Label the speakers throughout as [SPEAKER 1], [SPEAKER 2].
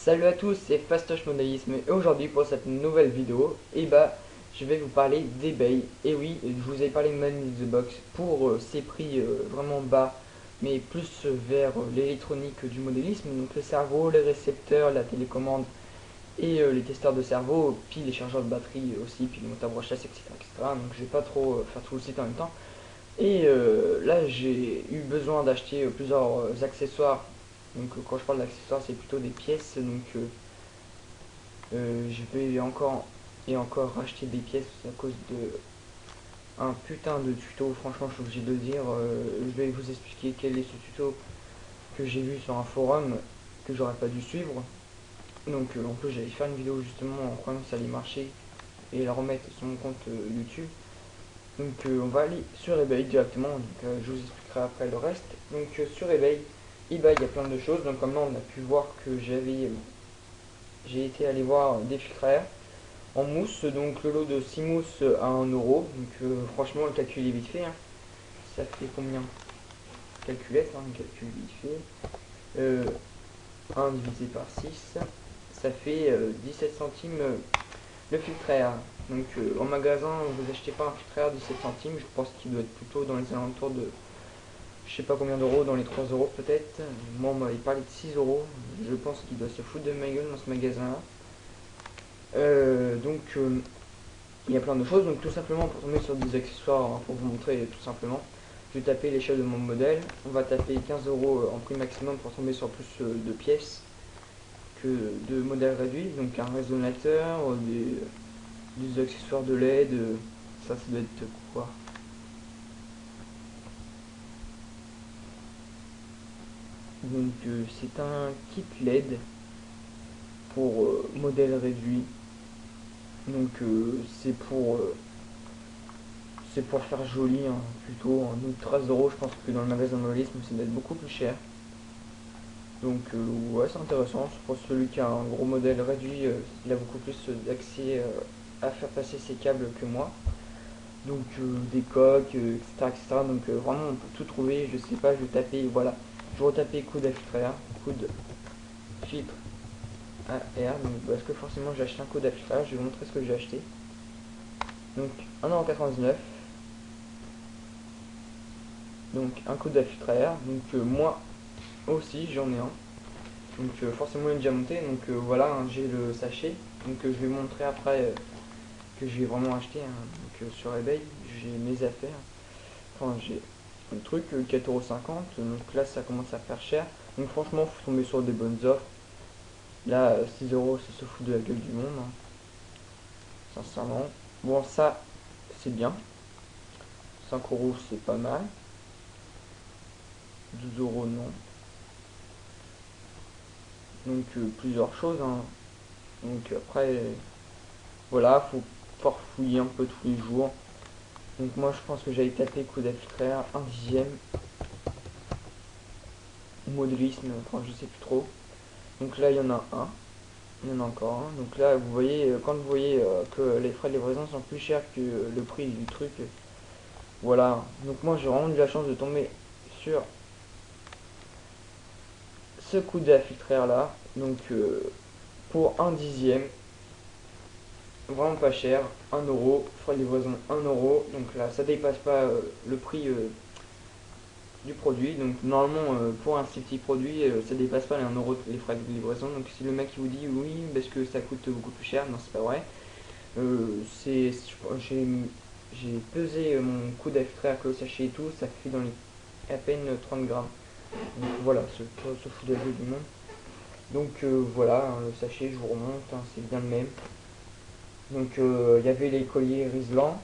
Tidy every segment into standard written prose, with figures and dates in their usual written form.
[SPEAKER 1] Salut à tous, c'est Fastoche Modélisme et aujourd'hui pour cette nouvelle vidéo, je vais vous parler d'eBay. Et oui, je vous ai parlé de Money in the Box pour ces prix vraiment bas, mais plus vers l'électronique du modélisme, donc le cerveau, les récepteurs, la télécommande et les testeurs de cerveau, puis les chargeurs de batterie aussi, puis les moteurs brochasse, etc. Donc je vais pas trop faire tout le site en même temps. Et là, j'ai eu besoin d'acheter plusieurs accessoires. Donc quand je parle d'accessoires, c'est plutôt des pièces. Donc je vais encore et encore racheter des pièces à cause de un putain de tuto. Franchement, je suis obligé de le dire. Je vais vous expliquer quel est ce tuto que j'ai vu sur un forum que j'aurais pas dû suivre. Donc en plus, j'allais faire une vidéo justement en croyant que ça allait marcher et la remettre sur mon compte YouTube. Donc on va aller sur eBay directement, donc je vous expliquerai après le reste. Donc sur eBay, il y a plein de choses. Donc comme là on a pu voir que j'ai été aller voir des filtres à air en mousse, donc le lot de 6 mousses à 1 euro. Donc franchement le calcul est vite fait, hein. Ça fait combien? Calculette, hein, calcul vite fait. 1 divisé par 6, ça fait 17 centimes le filtre à air. Donc en magasin, vous achetez pas un filtre à air 17 centimes, je pense qu'il doit être plutôt dans les alentours de je sais pas combien d'euros, dans les 3 euros peut-être. Moi on m'avait parlé de 6 euros, je pense qu'il doit se foutre de ma gueule dans ce magasin là. Donc il y a plein de choses, donc tout simplement pour tomber sur des accessoires, hein, pour vous montrer tout simplement. Je vais taper l'échelle de mon modèle, on va taper 15 euros en prix maximum pour tomber sur plus de pièces que de modèles réduits, donc un résonateur, des accessoires de LED, ça doit être quoi? Donc c'est un kit LED pour modèle réduit, donc c'est pour faire joli, hein, plutôt, hein. Donc 13 euros, je pense que dans le magasin modélisme ça doit être beaucoup plus cher. Donc ouais, c'est intéressant. Pour celui qui a un gros modèle réduit, il a beaucoup plus d'accès à faire passer ses câbles que moi. Donc des coques, etc. Donc vraiment on peut tout trouver. Je sais pas, je vais taper, voilà. Je vais retaper coude à filtre à air, coude filtre à air. Donc parce que forcément j'ai acheté un coude à filtre à air, je vais vous montrer ce que j'ai acheté. Donc 1,99€. Donc un coude à filtre à air. Donc moi aussi j'en ai un. Donc forcément il est déjà monté. Donc voilà, hein, j'ai le sachet. Donc je vais vous montrer après que j'ai vraiment acheté, hein. Donc sur eBay j'ai mes affaires. Enfin j'ai un truc 4,50€. Donc là ça commence à faire cher. Donc franchement faut tomber sur des bonnes offres. Là 6 euros ça se fout de la gueule du monde, hein, sincèrement. Bon ça c'est bien. 5 euros c'est pas mal. 12 euros non. Donc plusieurs choses, hein. Donc après voilà, faut farfouiller un peu tous les jours. Donc moi je pense que j'allais taper coude à filtre à air, un dixième. Modélisme, enfin je sais plus trop. Donc là il y en a un. Il y en a encore un. Donc là vous voyez, quand vous voyez que les frais de livraison sont plus chers que le prix du truc. Voilà. Donc moi j'ai vraiment eu la chance de tomber sur ce coude à filtre à air là. Donc pour un dixième. Vraiment pas cher, 1 euro, frais de livraison 1 euro, donc là ça dépasse pas le prix du produit. Donc normalement pour un si petit produit ça dépasse pas les 1 euro les frais de livraison. Donc si le mec il vous dit oui parce que ça coûte beaucoup plus cher, non c'est pas vrai. J'ai pesé mon coude à filtrer avec le sachet et tout, ça fait dans les à peine 30 grammes. Donc voilà, se fout de la gueule du monde. Donc voilà, hein, le sachet je vous remonte, hein, c'est bien le même. Donc il y avait les colliers Riesland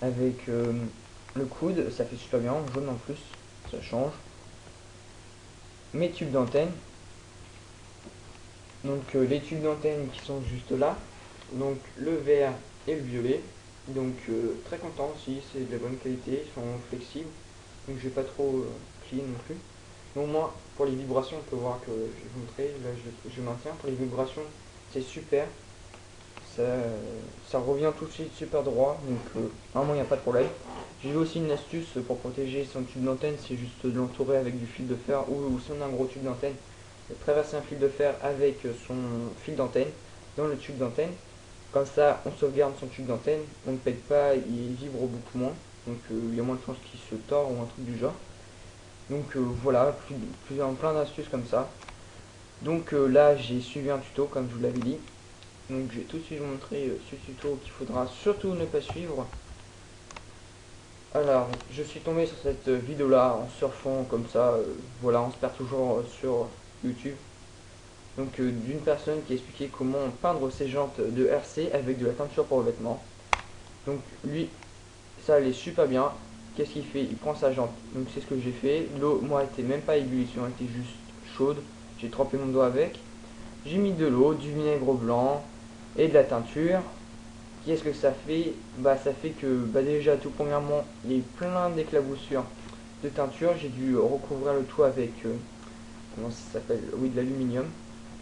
[SPEAKER 1] avec le coude, ça fait super bien, jaune en plus, ça change. Mes tubes d'antenne, donc les tubes d'antenne qui sont juste là, donc le vert et le violet. Donc très content aussi, c'est de la bonne qualité, ils sont flexibles, donc je vais pas trop plier non plus. Donc moi pour les vibrations on peut voir que je vais vous montrer, là je maintiens, pour les vibrations c'est super. Ça revient tout de suite super droit, donc vraiment il n'y a pas de problème. J'ai vu aussi une astuce pour protéger son tube d'antenne, c'est juste de l'entourer avec du fil de fer, ou si on a un gros tube d'antenne, traverser un fil de fer avec son fil d'antenne dans le tube d'antenne. Comme ça, on sauvegarde son tube d'antenne, on ne pète pas, il vibre beaucoup moins. Donc il y a moins de chances qu'il se tord ou un truc du genre. Donc voilà, plein d'astuces comme ça. Donc là, j'ai suivi un tuto, comme je vous l'avais dit. Donc je vais tout de suite vous montrer ce tuto qu'il faudra surtout ne pas suivre. Alors, je suis tombé sur cette vidéo là en surfant comme ça, voilà, on se perd toujours sur YouTube. Donc d'une personne qui expliquait comment peindre ses jantes de RC avec de la teinture pour vêtements. Donc lui, ça allait super bien. Qu'est-ce qu'il fait? Il prend sa jante. Donc c'est ce que j'ai fait. L'eau, moi, était même pas ébullition, elle était juste chaude. J'ai trempé mon doigt avec. J'ai mis de l'eau, du vinaigre blanc et de la teinture. Qu'est-ce que ça fait? Bah ça fait que déjà tout premièrement il y a eu plein d'éclaboussures de teinture. J'ai dû recouvrir le tout avec comment ça s'appelle? Oui, de l'aluminium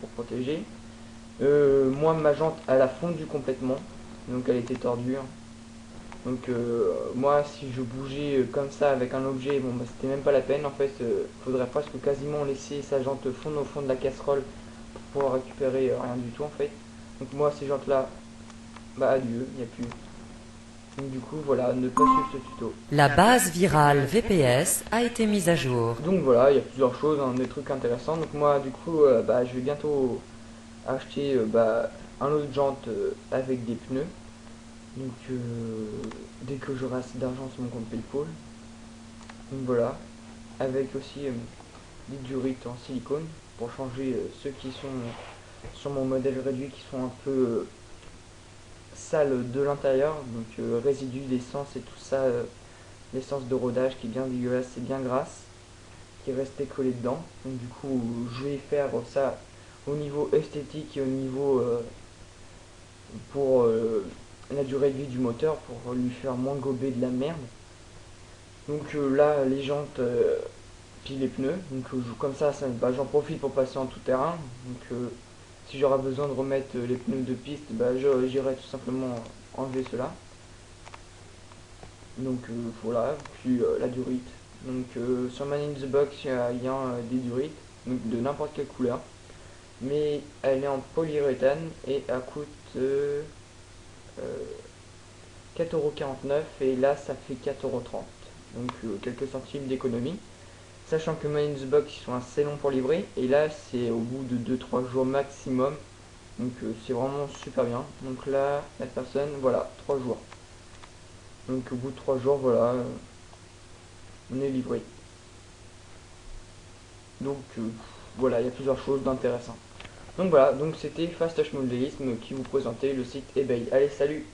[SPEAKER 1] pour protéger. Moi ma jante elle a fondu complètement, donc elle était tordue. Donc moi si je bougeais comme ça avec un objet, bon bah c'était même pas la peine en fait. Faudrait presque quasiment laisser sa jante fondre au fond de la casserole pour pouvoir récupérer rien du tout en fait. Donc moi ces jantes là, bah adieu, il n'y a plus. Donc du coup voilà, ne pas suivre ce tuto.
[SPEAKER 2] La base virale VPS a été mise à jour.
[SPEAKER 1] Donc voilà, il y a plusieurs choses, hein, des trucs intéressants. Donc moi du coup bah, je vais bientôt acheter un autre jante avec des pneus. Donc dès que j'aurai assez d'argent sur mon compte Paypal. Donc voilà, avec aussi des durites en silicone pour changer ceux qui sont sur mon modèle réduit qui sont un peu sales de l'intérieur, donc résidus d'essence et tout ça, l'essence de rodage qui est bien dégueulasse, c'est bien grasse, qui est resté collé dedans. Donc du coup je vais faire ça au niveau esthétique et au niveau pour la durée de vie du moteur, pour lui faire moins gober de la merde. Donc là les jantes puis les pneus, donc comme ça, bah, j'en profite pour passer en tout terrain. Donc si j'aurai besoin de remettre les pneus de piste, bah, j'irai tout simplement enlever cela. Donc voilà, puis la durite. Donc sur Man in the Box, il y a des durites, donc de n'importe quelle couleur. Mais elle est en polyuréthane et elle coûte 4,49€ et là ça fait 4,30€. Donc quelques centimes d'économie. Sachant que Man in the Box ils sont assez longs pour livrer et là c'est au bout de 2-3 jours maximum. Donc c'est vraiment super bien. Donc là la personne, voilà, 3 jours. Donc au bout de 3 jours, voilà, on est livré. Donc voilà, il y a plusieurs choses d'intéressant. Donc voilà, donc c'était Fastoche Modelisme qui vous présentait le site eBay. Allez, salut!